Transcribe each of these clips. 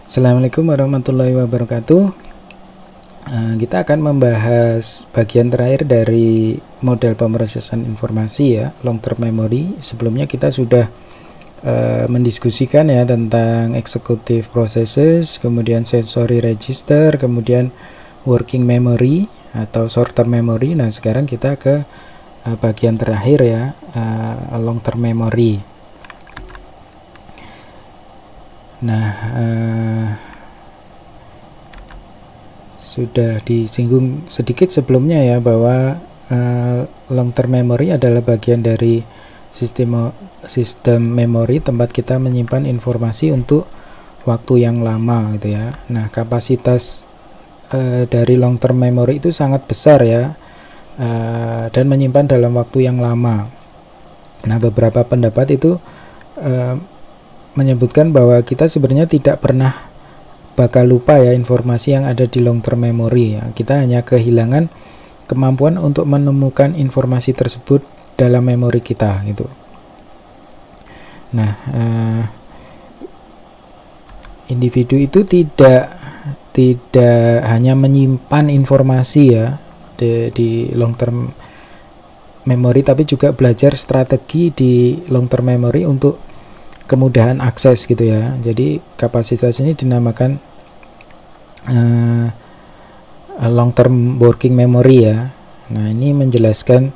Assalamualaikum warahmatullahi wabarakatuh. Kita akan membahas bagian terakhir dari model pemrosesan informasi ya, long term memory. Sebelumnya kita sudah mendiskusikan ya tentang executive processes, kemudian sensory register, kemudian working memory atau short term memory. Nah, sekarang kita ke bagian terakhir ya, long term memory. Nah, sudah disinggung sedikit sebelumnya ya bahwa long term memory adalah bagian dari sistem memori tempat kita menyimpan informasi untuk waktu yang lama gitu ya. Nah, kapasitas dari long term memory itu sangat besar ya, dan menyimpan dalam waktu yang lama. Nah, beberapa pendapat itu menyebutkan bahwa kita sebenarnya tidak pernah bakal lupa ya informasi yang ada di long term memory ya. Kita hanya kehilangan kemampuan untuk menemukan informasi tersebut dalam memori kita gitu. Nah, individu itu tidak hanya menyimpan informasi ya di long term memory, tapi juga belajar strategi di long term memory untuk kemudahan akses gitu ya. Jadi kapasitas ini dinamakan long term working memory ya. Nah, ini menjelaskan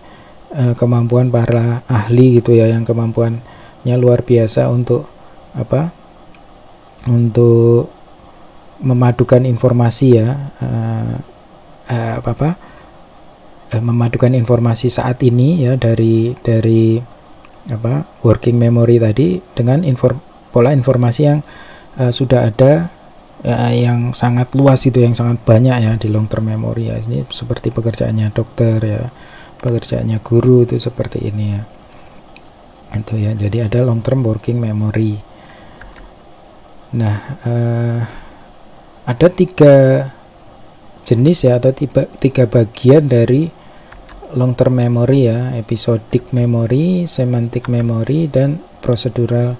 kemampuan para ahli gitu ya, yang kemampuannya luar biasa untuk untuk memadukan informasi ya, memadukan informasi saat ini ya dari working memory tadi dengan pola informasi yang sudah ada yang sangat luas itu, yang sangat banyak ya di long term memory ya. Ini seperti pekerjaannya dokter ya, pekerjaannya guru itu seperti ini ya. Itu ya. Jadi ada long term working memory. Nah, ada 3 jenis ya, atau 3 bagian dari long term memory ya: episodic memory, semantic memory, dan procedural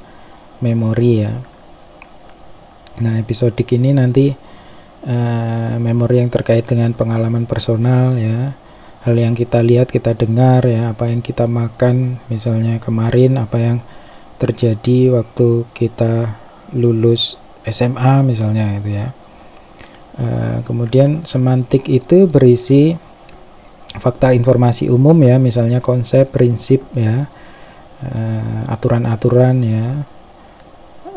memory ya. Nah, episodik ini nanti memori yang terkait dengan pengalaman personal ya, hal yang kita lihat, kita dengar ya, apa yang kita makan misalnya kemarin, apa yang terjadi waktu kita lulus SMA misalnya itu ya. Kemudian semantik itu berisi fakta informasi umum ya, misalnya konsep, prinsip ya, aturan-aturan ya.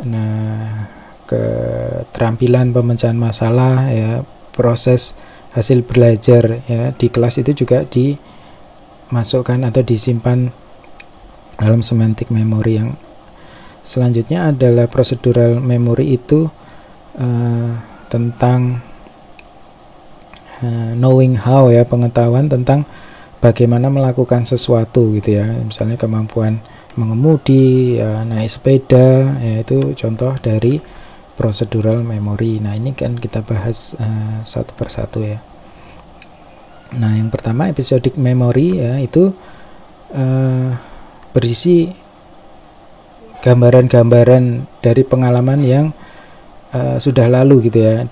Nah, keterampilan pemecahan masalah ya, proses hasil belajar ya di kelas itu juga dimasukkan atau disimpan dalam semantic memory. Yang selanjutnya adalah procedural memory, itu tentang knowing how ya, pengetahuan tentang bagaimana melakukan sesuatu gitu ya, misalnya kemampuan mengemudi ya, naik sepeda ya, itu contoh dari procedural memory. Nah, ini kan kita bahas satu persatu ya. Nah, yang pertama episodic memory ya, itu berisi gambaran-gambaran dari pengalaman yang sudah lalu gitu ya.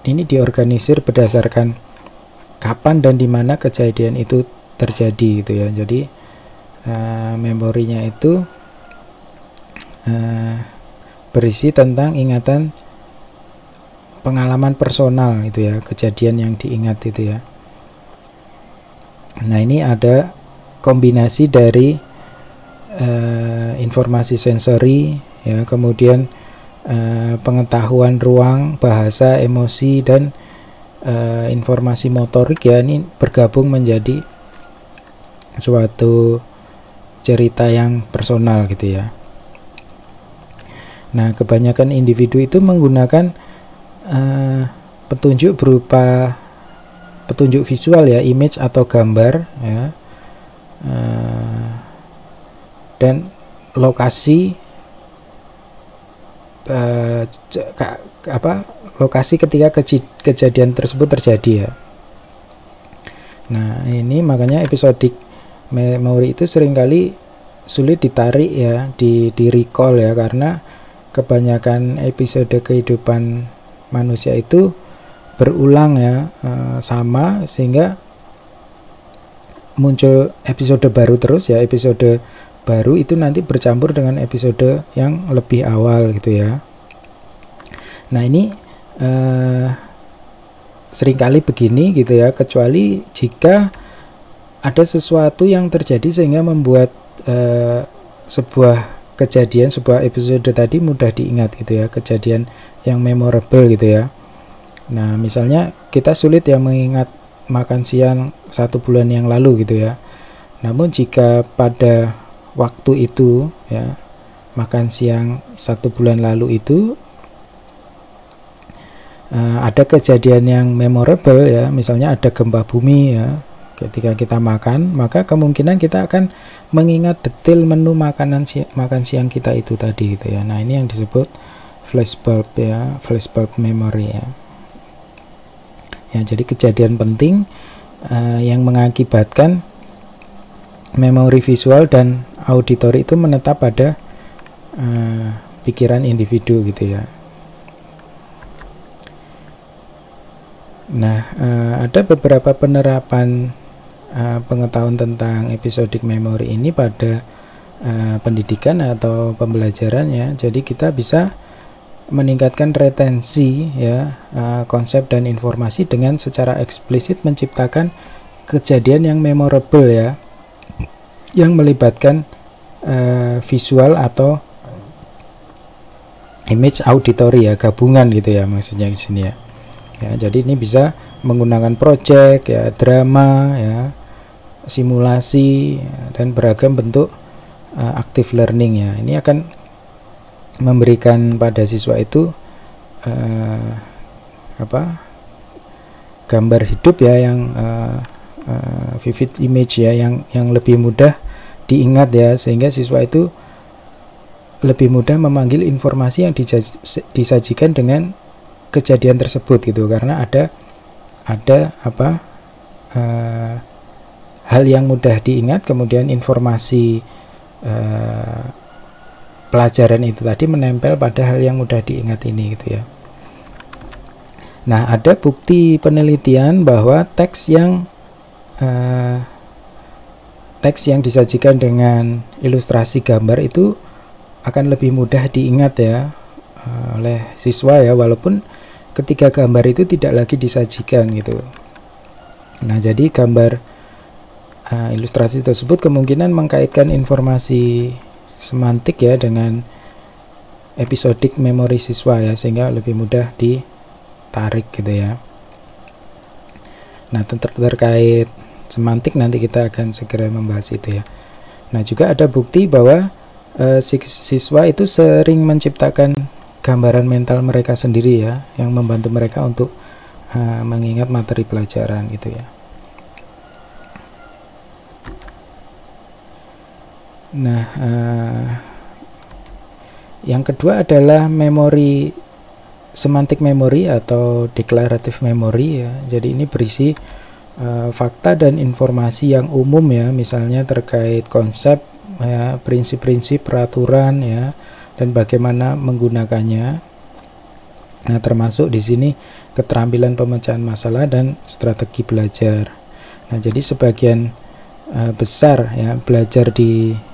Ini diorganisir berdasarkan kapan dan di mana kejadian itu terjadi gitu ya. Jadi memorinya itu berisi tentang ingatan pengalaman personal itu ya, kejadian yang diingat itu ya. Nah, ini ada kombinasi dari informasi sensori ya, kemudian pengetahuan ruang, bahasa, emosi, dan informasi motorik ya. Ini bergabung menjadi suatu cerita yang personal gitu ya. Nah, kebanyakan individu itu menggunakan petunjuk berupa petunjuk visual ya, image atau gambar ya, dan lokasi lokasi ketika kejadian tersebut terjadi ya. Nah, ini makanya episodic memory itu seringkali sulit ditarik ya, di recall ya, karena kebanyakan episode kehidupan manusia itu berulang ya, sama, sehingga muncul episode baru terus ya. Episode baru itu nanti bercampur dengan episode yang lebih awal gitu ya. Nah ini seringkali begini gitu ya, kecuali jika ada sesuatu yang terjadi sehingga membuat sebuah kejadian, sebuah episode tadi mudah diingat gitu ya, kejadian yang memorable gitu ya. Nah misalnya kita sulit ya mengingat makan siang 1 bulan yang lalu gitu ya. Namun jika pada waktu itu ya, makan siang 1 bulan lalu itu ada kejadian yang memorable ya, misalnya ada gempa bumi ya, ketika kita makan, maka kemungkinan kita akan mengingat detail menu makan siang kita itu tadi gitu ya. Nah ini yang disebut flashbulb ya, flashbulb memory ya. Ya, jadi kejadian penting yang mengakibatkan memori visual dan auditori itu menetap pada pikiran individu gitu ya. Nah, ada beberapa penerapan pengetahuan tentang episodic memory ini pada pendidikan atau pembelajaran ya. Jadi kita bisa meningkatkan retensi ya, konsep dan informasi dengan secara eksplisit menciptakan kejadian yang memorable ya, yang melibatkan visual atau image auditory ya, gabungan gitu ya maksudnya di sini ya. Ya, jadi ini bisa menggunakan project ya, drama ya, simulasi ya, dan beragam bentuk active learning ya. Ini akan memberikan pada siswa itu gambar hidup ya, yang vivid image ya, yang lebih mudah diingat ya, sehingga siswa itu lebih mudah memanggil informasi yang disajikan dengan kejadian tersebut gitu, karena ada hal yang mudah diingat, kemudian informasi pelajaran itu tadi menempel pada hal yang mudah diingat ini gitu ya. Nah, ada bukti penelitian bahwa teks yang disajikan dengan ilustrasi gambar itu akan lebih mudah diingat ya oleh siswa ya, walaupun ketika gambar itu tidak lagi disajikan gitu. Nah, jadi gambar ilustrasi tersebut kemungkinan mengkaitkan informasi semantik ya dengan episodic memori siswa ya, sehingga lebih mudah ditarik gitu ya. Nah, terkait semantik nanti kita akan segera membahas itu ya. Nah, juga ada bukti bahwa siswa itu sering menciptakan gambaran mental mereka sendiri ya, yang membantu mereka untuk mengingat materi pelajaran gitu ya. Nah, yang kedua adalah memori semantik memory atau declarative memory ya. Jadi ini berisi fakta dan informasi yang umum ya, misalnya terkait konsep ya, prinsip-prinsip, peraturan ya, dan bagaimana menggunakannya. Nah, termasuk di sini keterampilan pemecahan masalah dan strategi belajar. Nah, jadi sebagian besar ya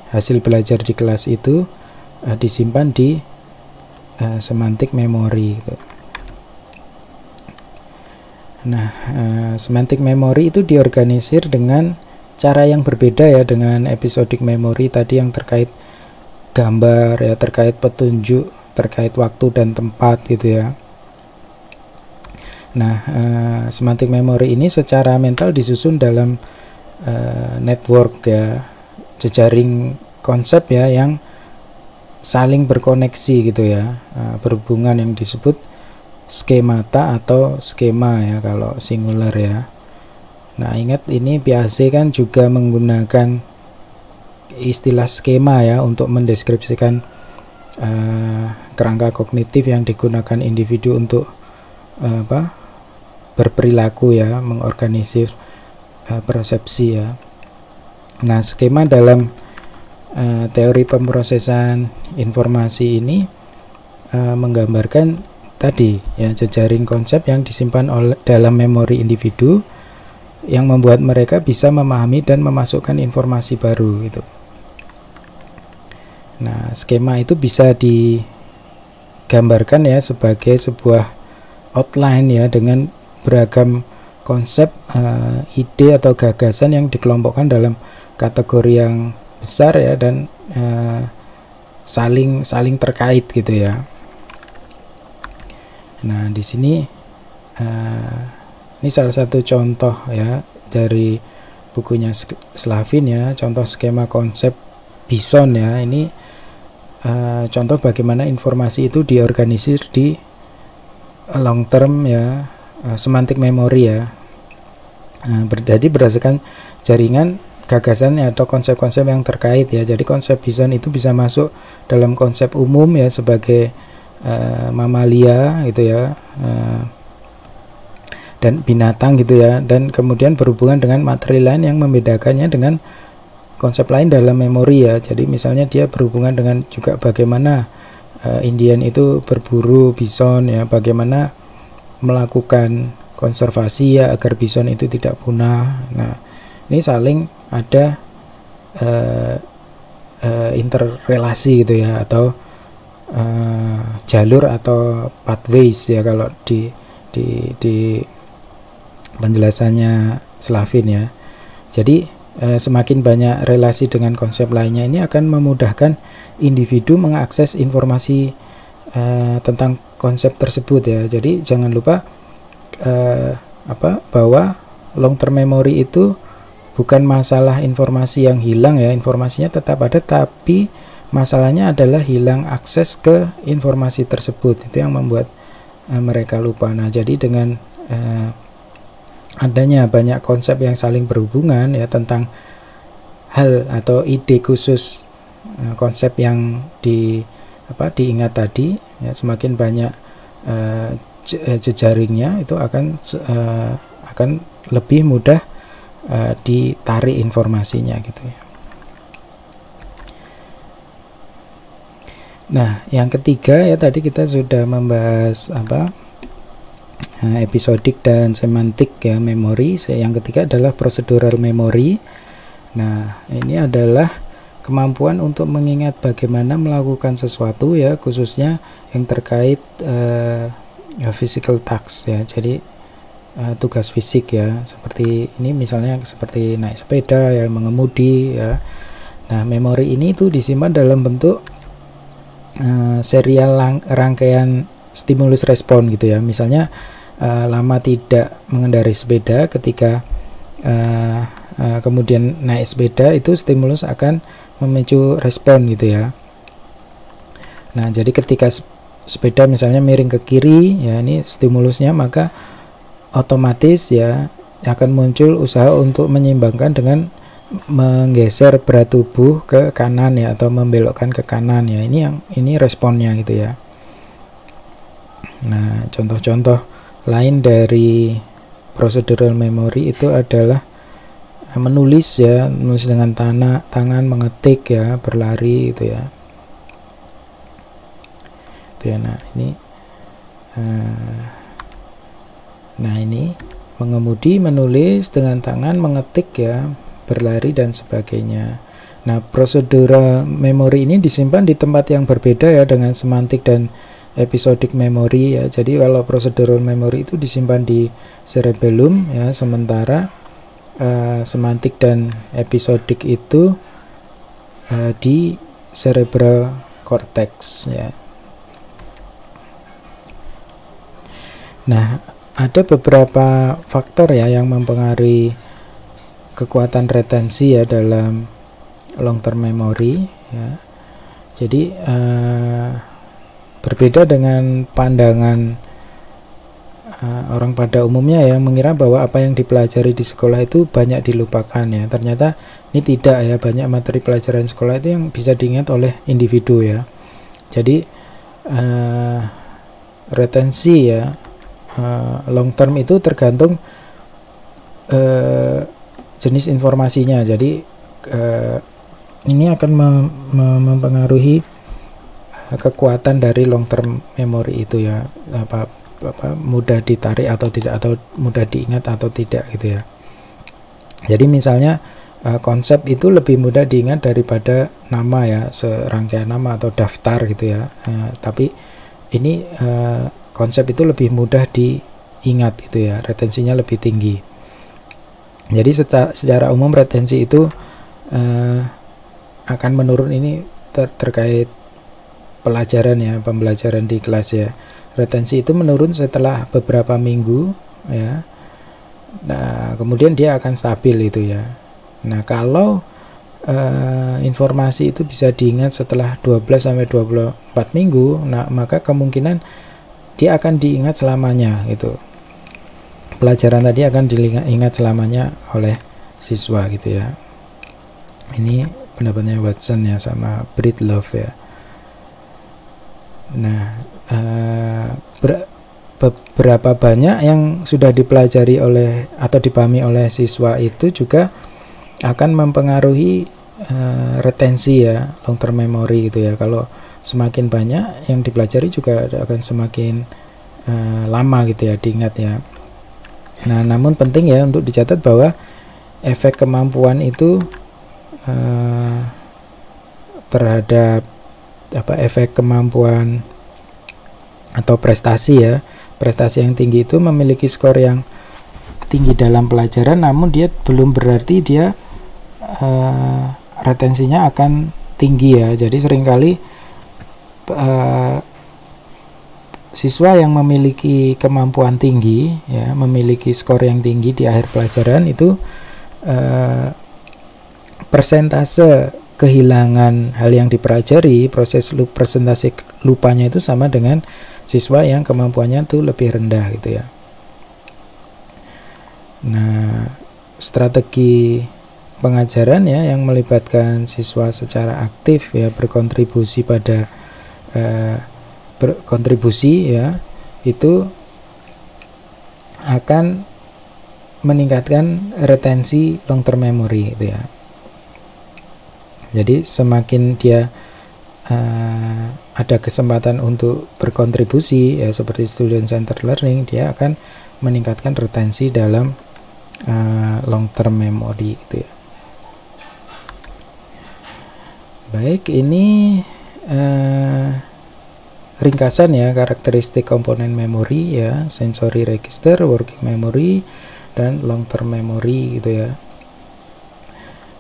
hasil belajar di kelas itu disimpan di semantik memory gitu. Nah, semantik memory itu diorganisir dengan cara yang berbeda ya dengan episodic memory tadi yang terkait gambar ya, terkait petunjuk, terkait waktu dan tempat gitu ya. Nah, semantik memory ini secara mental disusun dalam network ya, jejaring konsep ya, yang saling berkoneksi gitu ya, berhubungan, yang disebut skemata atau skema ya kalau singular ya. Nah, ingat ini PAC kan juga menggunakan istilah skema ya untuk mendeskripsikan kerangka kognitif yang digunakan individu untuk berperilaku ya, mengorganisir persepsi ya. Nah, skema dalam teori pemrosesan informasi ini menggambarkan tadi ya, jejaring konsep yang disimpan dalam memori individu yang membuat mereka bisa memahami dan memasukkan informasi baru gitu. Nah, skema itu bisa digambarkan ya sebagai sebuah outline ya, dengan beragam konsep, ide atau gagasan yang dikelompokkan dalam kategori yang besar ya, dan saling terkait gitu ya. Nah, di sini ini salah satu contoh ya dari bukunya Slavin ya, contoh skema konsep Bison ya. Ini contoh bagaimana informasi itu diorganisir di long term ya, semantic memory ya. Jadi berdasarkan jaringan gagasan atau konsep-konsep yang terkait ya. Jadi konsep Bison itu bisa masuk dalam konsep umum ya sebagai mamalia gitu ya, dan binatang gitu ya, dan kemudian berhubungan dengan materi lain yang membedakannya dengan konsep lain dalam memori ya. Jadi misalnya dia berhubungan dengan juga bagaimana Indian itu berburu bison ya, bagaimana melakukan konservasi ya agar bison itu tidak punah. Nah, ini saling ada interrelasi gitu ya, atau jalur atau pathways ya kalau di penjelasannya Slavin ya. Jadi semakin banyak relasi dengan konsep lainnya, ini akan memudahkan individu mengakses informasi tentang konsep tersebut ya. Jadi jangan lupa bahwa long term memory itu bukan masalah informasi yang hilang ya, informasinya tetap ada, tapi masalahnya adalah hilang akses ke informasi tersebut. Itu yang membuat mereka lupa. Nah, jadi dengan adanya banyak konsep yang saling berhubungan ya tentang hal atau ide khusus, konsep yang diingat tadi ya, semakin banyak jejaringnya, itu akan lebih mudah ditarik informasinya gitu ya. Nah, yang ketiga ya, tadi kita sudah membahas episodik dan semantik ya memori. Yang ketiga adalah procedural memory. Nah, ini adalah kemampuan untuk mengingat bagaimana melakukan sesuatu ya, khususnya yang terkait physical tasks ya. Jadi tugas fisik ya, seperti ini misalnya seperti naik sepeda ya, mengemudi ya. Nah, memori ini tuh disimpan dalam bentuk serial rangkaian stimulus respon gitu ya. Misalnya lama tidak mengendarai sepeda, ketika kemudian naik sepeda, itu stimulus akan memicu respon gitu ya. Nah, jadi ketika sepeda misalnya miring ke kiri ya, ini stimulusnya, maka otomatis ya akan muncul usaha untuk menyeimbangkan dengan menggeser berat tubuh ke kanan ya, atau membelokkan ke kanan ya. Ini responnya gitu ya. Nah, contoh-contoh lain dari procedural memory itu adalah menulis ya, menulis dengan tangan, mengetik ya, berlari gitu ya. Itu ya. Nah, ini mengemudi, menulis dengan tangan, mengetik ya, berlari dan sebagainya. Nah, procedural memory ini disimpan di tempat yang berbeda ya dengan semantik dan episodic memory ya. Jadi kalau procedural memory itu disimpan di cerebellum ya, sementara semantik dan episodic itu di cerebral cortex ya. Nah, ada beberapa faktor ya yang mempengaruhi kekuatan retensi ya dalam long term memory ya. Jadi berbeda dengan pandangan orang pada umumnya yang mengira bahwa apa yang dipelajari di sekolah itu banyak dilupakan ya. Ternyata ini tidak ya, banyak materi pelajaran sekolah itu yang bisa diingat oleh individu ya. Jadi retensi ya long term itu tergantung jenis informasinya. Jadi ini akan mempengaruhi kekuatan dari long term memory itu ya, mudah ditarik atau tidak, atau mudah diingat atau tidak gitu ya. Jadi misalnya konsep itu lebih mudah diingat daripada nama ya, serangkaian nama atau daftar gitu ya. Tapi ini konsep itu lebih mudah diingat gitu ya, retensinya lebih tinggi. Jadi secara umum retensi itu akan menurun, ini terkait pelajaran ya, pembelajaran di kelas ya. Retensi itu menurun setelah beberapa minggu ya. Nah, kemudian dia akan stabil itu ya. Nah, kalau informasi itu bisa diingat setelah 12 sampai 24 minggu, nah maka kemungkinan dia akan diingat selamanya gitu. Pelajaran tadi akan diingat selamanya oleh siswa gitu ya. Ini pendapatnya Watson ya sama Breedlove ya. Nah, beberapa banyak yang sudah dipelajari oleh atau dipahami oleh siswa itu juga akan mempengaruhi retensi ya, long term memory gitu ya. Kalau semakin banyak yang dipelajari juga akan semakin lama gitu ya diingat ya. Nah, namun penting ya untuk dicatat bahwa efek kemampuan itu terhadap efek kemampuan atau prestasi ya, prestasi yang tinggi itu memiliki skor yang tinggi dalam pelajaran, namun dia belum berarti dia retensinya akan tinggi ya. Jadi seringkali siswa yang memiliki kemampuan tinggi ya, memiliki skor yang tinggi di akhir pelajaran itu persentase kehilangan hal yang dipelajari, proses persentase lupanya itu sama dengan siswa yang kemampuannya itu lebih rendah gitu ya. Nah, strategi pengajaran ya yang melibatkan siswa secara aktif ya, berkontribusi pada berkontribusi ya, itu akan meningkatkan retensi long term memory gitu ya. Jadi semakin dia ada kesempatan untuk berkontribusi ya, seperti student centered learning, dia akan meningkatkan retensi dalam long term memory gitu ya. Baik, ini ringkasan ya karakteristik komponen memori ya, sensory register, working memory, dan long term memory gitu ya.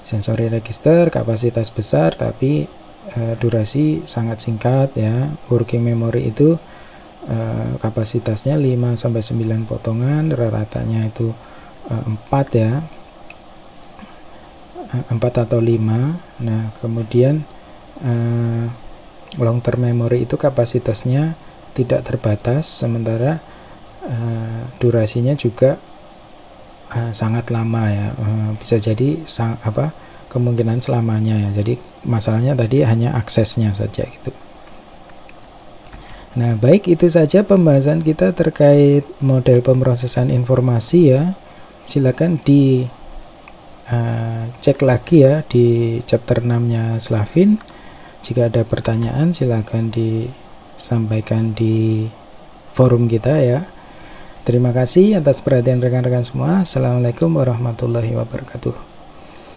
Sensory register kapasitas besar tapi durasi sangat singkat ya. Working memory itu kapasitasnya 5 sampai 9 potongan, rata-ratanya itu 4 ya. 4 atau 5. Nah, kemudian long term memory itu kapasitasnya tidak terbatas, sementara durasinya juga sangat lama ya, bisa jadi kemungkinan selamanya ya. Jadi masalahnya tadi hanya aksesnya saja gitu. Nah, baik, itu saja pembahasan kita terkait model pemrosesan informasi ya. Silakan di cek lagi ya di chapter 6-nya Slavin. Jika ada pertanyaan silakan disampaikan di forum kita ya. Terima kasih atas perhatian rekan-rekan semua. Assalamualaikum warahmatullahi wabarakatuh.